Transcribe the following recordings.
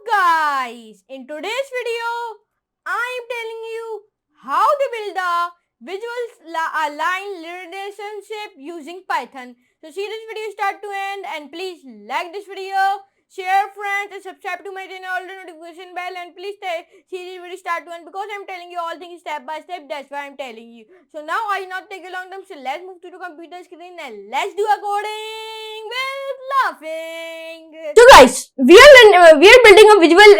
Guys, in today's video, I am telling you how to build a visual line relationship using Python. So see this video start to end and please like this video, share friends and subscribe to my channel, all the notification bell and please see this video start to end because I am telling you all things step by step. That's why I am telling you. So now I not take a long time. So let's move to the computer screen and let's do a coding with laughing. So guys, we are building a visual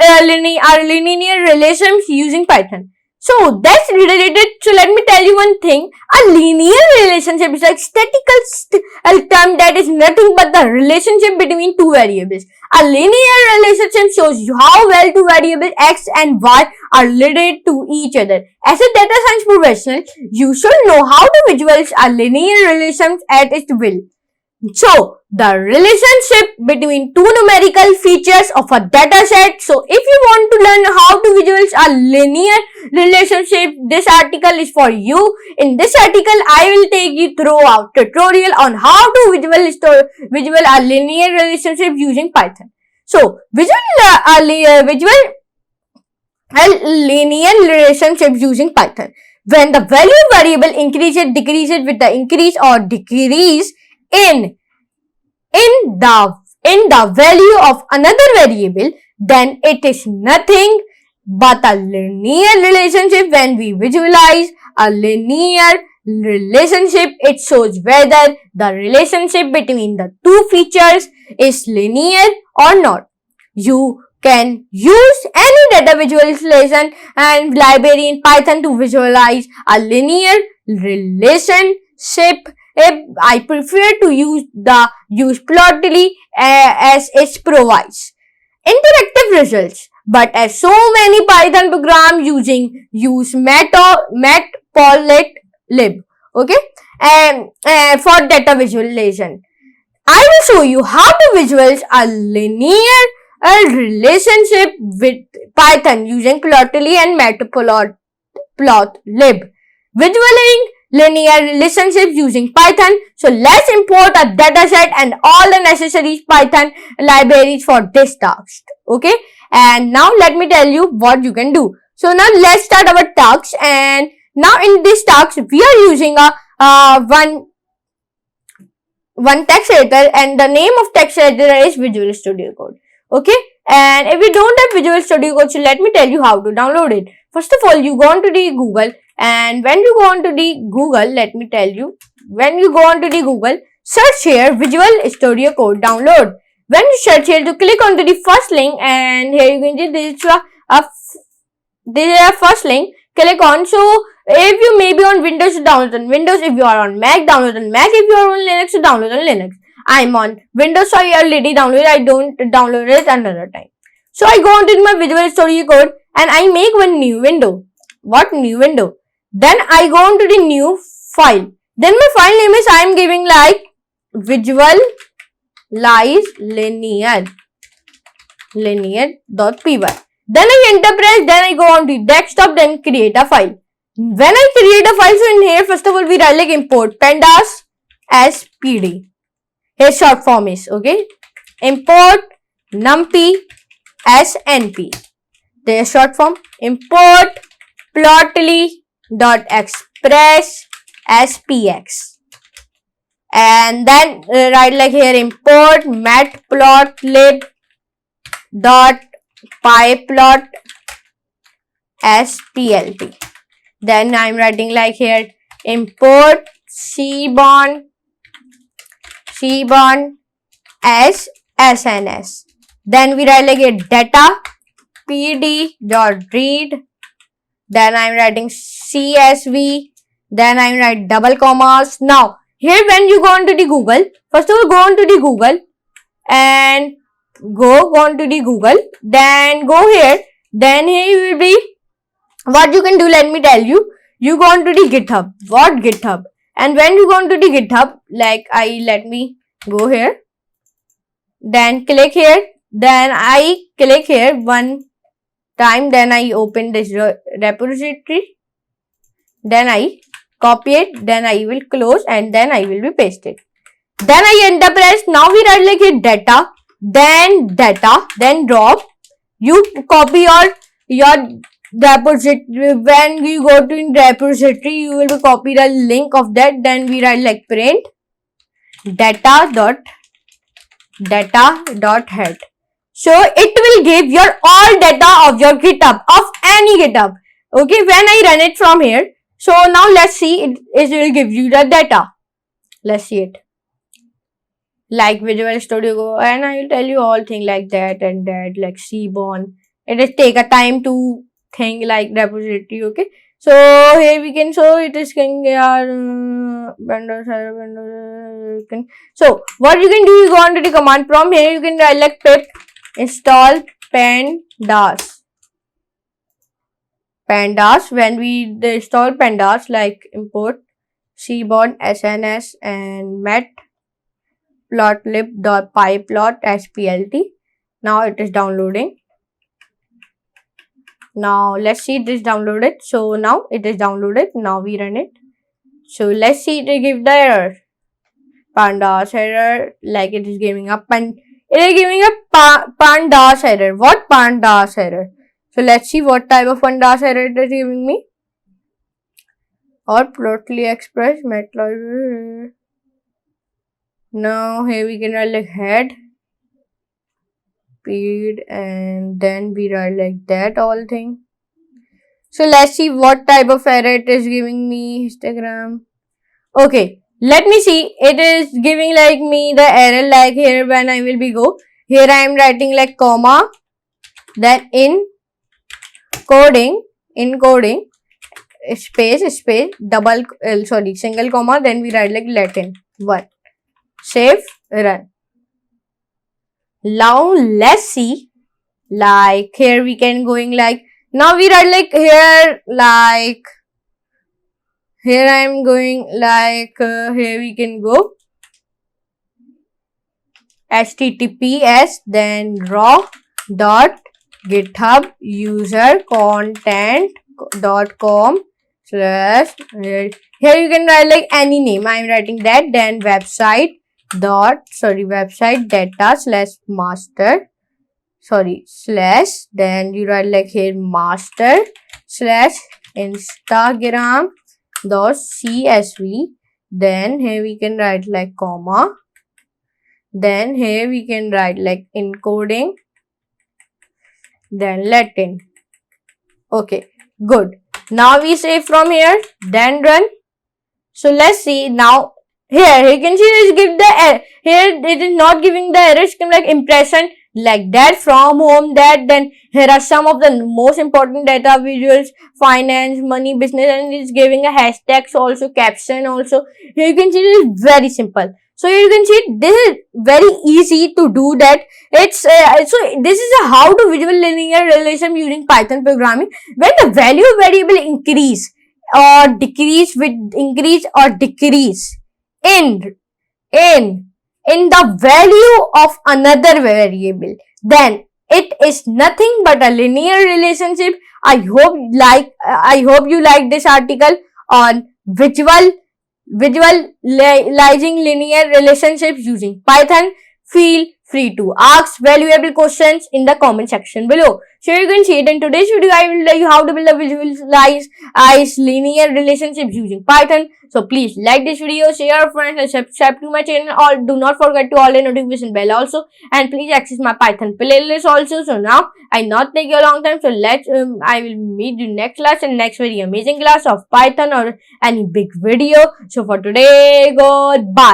linear relations using Python. So that's related. So let me tell you one thing. A linear relationship is like statistical term that is nothing but the relationship between two variables. A linear relationship shows you how well two variables x and y are related to each other. As a data science professional, you should know how to visualize a linear relationship at its will. So, the relationship between two numerical features of a data set. So, if you want to learn how to visualize a linear relationship, this article is for you. In this article, I will take you through a tutorial on how to visualize a linear relationship using Python. So, a linear relationship using Python. When the value variable increases, decreases with the increase or decrease in the value of another variable, then it is nothing but a linear relationship. When we visualize a linear relationship, it shows whether the relationship between the two features is linear or not. You can use any data visualization and library in Python to visualize a linear relationship. I prefer to use Plotly as it provides interactive results, but as so many Python programs use matplotlib, okay, and for data visualization. I will show you how to visualize a linear relationship with Python using Plotly and matplotlib. Visualizing linear relationships using Python. So let's import a dataset and all the necessary Python libraries for this task. Okay, and now let me tell you what you can do. So now let's start our task, and now in this task we are using a one text editor, and the name of text editor is Visual Studio Code. Okay, and if you don't have Visual Studio Code, so let me tell you how to download it. First of all, you go on to the Google, and when you go on to the Google, let me tell you, when you go on to the Google, search here Visual Studio Code download. When you search here, to click onto the first link, and here you can see this is a first link. Click on. So if you may be on Windows, download on Windows. If you are on Mac, download on Mac. If you are on Linux, download on Linux. I'm on Windows, so I already downloaded. I don't download it another time. So I go on to my Visual Studio Code and I make one new window. What new window? Then I go on to the new file. Then my file name is, I am giving like visualize linear.py. Then I enter press, then I go on to desktop, then create a file. When I create a file, so in here, first of all, we write like import pandas as pd. Here short form is, okay, import numpy as np. Their short form, import plotly.express as px. And then write like here import matplotlib.pyplot as plt. Then I am writing like here import cbon as sns. Then we write like a data pd.read. Then I am writing csv. Then I am writing double commas. Now here when you go on to the Google, first of all go on to the Google and go on to the Google. Then go here. Then here will be what you can do. Let me tell you. You go on to the GitHub. What GitHub? And when you go on to the GitHub, like let me go here. Then click here. Then I click here one time. Then I open this repository. Then I copy it. Then I will close and then I will be paste it. Then I enter press. Now we write like here data, then drop, You copy your repository. When you go to in repository, you will copy the link of that. Then we write like print data.head. So it will give your all data of your GitHub, of any GitHub. Okay, when I run it from here, so now let's see, it will give you the data. Let's see it. Like Visual Studio Go, and I will tell you all things like that and that, like Seaborn. It is take a time to think like repository. Okay, so here we can show it is can so what you can do, you go on to the command prompt. Here you can write like pip install pandas. When we install pandas, like import Seaborn SNS and matplotlib.pyplot.splt. Now it is downloading. Now let's see it is downloaded. So now it is downloaded. Now we run it. So let's see it will give the error. Pandas error, like it is giving a pandas error. What pandas error? So let's see what type of pandas error it is giving me. Or plotly express matplotlib. Now here we can write like head, speed, and then we write like that all thing. So let's see what type of error it is giving me. Instagram. Okay, let me see. It is giving like me the error like here when I will be go. Here I am writing like comma, then encoding space single comma, then we write like Latin 1. Save, run. Now let's see, like here we can going like, now we write like here, like here I am going like here we can go https then raw.github-user-content.com/ here you can write like any name. I am writing that, then website data /master / then you write like here master / instagram.csv, then here we can write like comma, then here we can write like encoding, then Latin. Okay, good. Now we save from here, then run. So let's see now. Here you can see it give the error. Here it is not giving the error. It's like impression like that, from home, that. Then here are some of the most important data, visuals, finance, money, business, and it's giving a hashtags also, caption also. Here you can see it is very simple. So you can see this is very easy to do that. It's so this is a how to visual linear relation using Python programming. When the value of variable increase or decrease with increase or decrease in the value of another variable, then it is nothing but a linear relationship. I hope you like this article on visualizing linear relationships using Python. Feel free to ask valuable questions in the comment section below. So you can see it in today's video. I will tell you how to build a visualize linear relationships using Python. So please like this video, share with friends, and subscribe to my channel. Or do not forget to all the notification bell also. And please access my Python playlist also. So now I not take you a long time. So I will meet you next class and next very amazing class of Python or any big video. So for today, goodbye.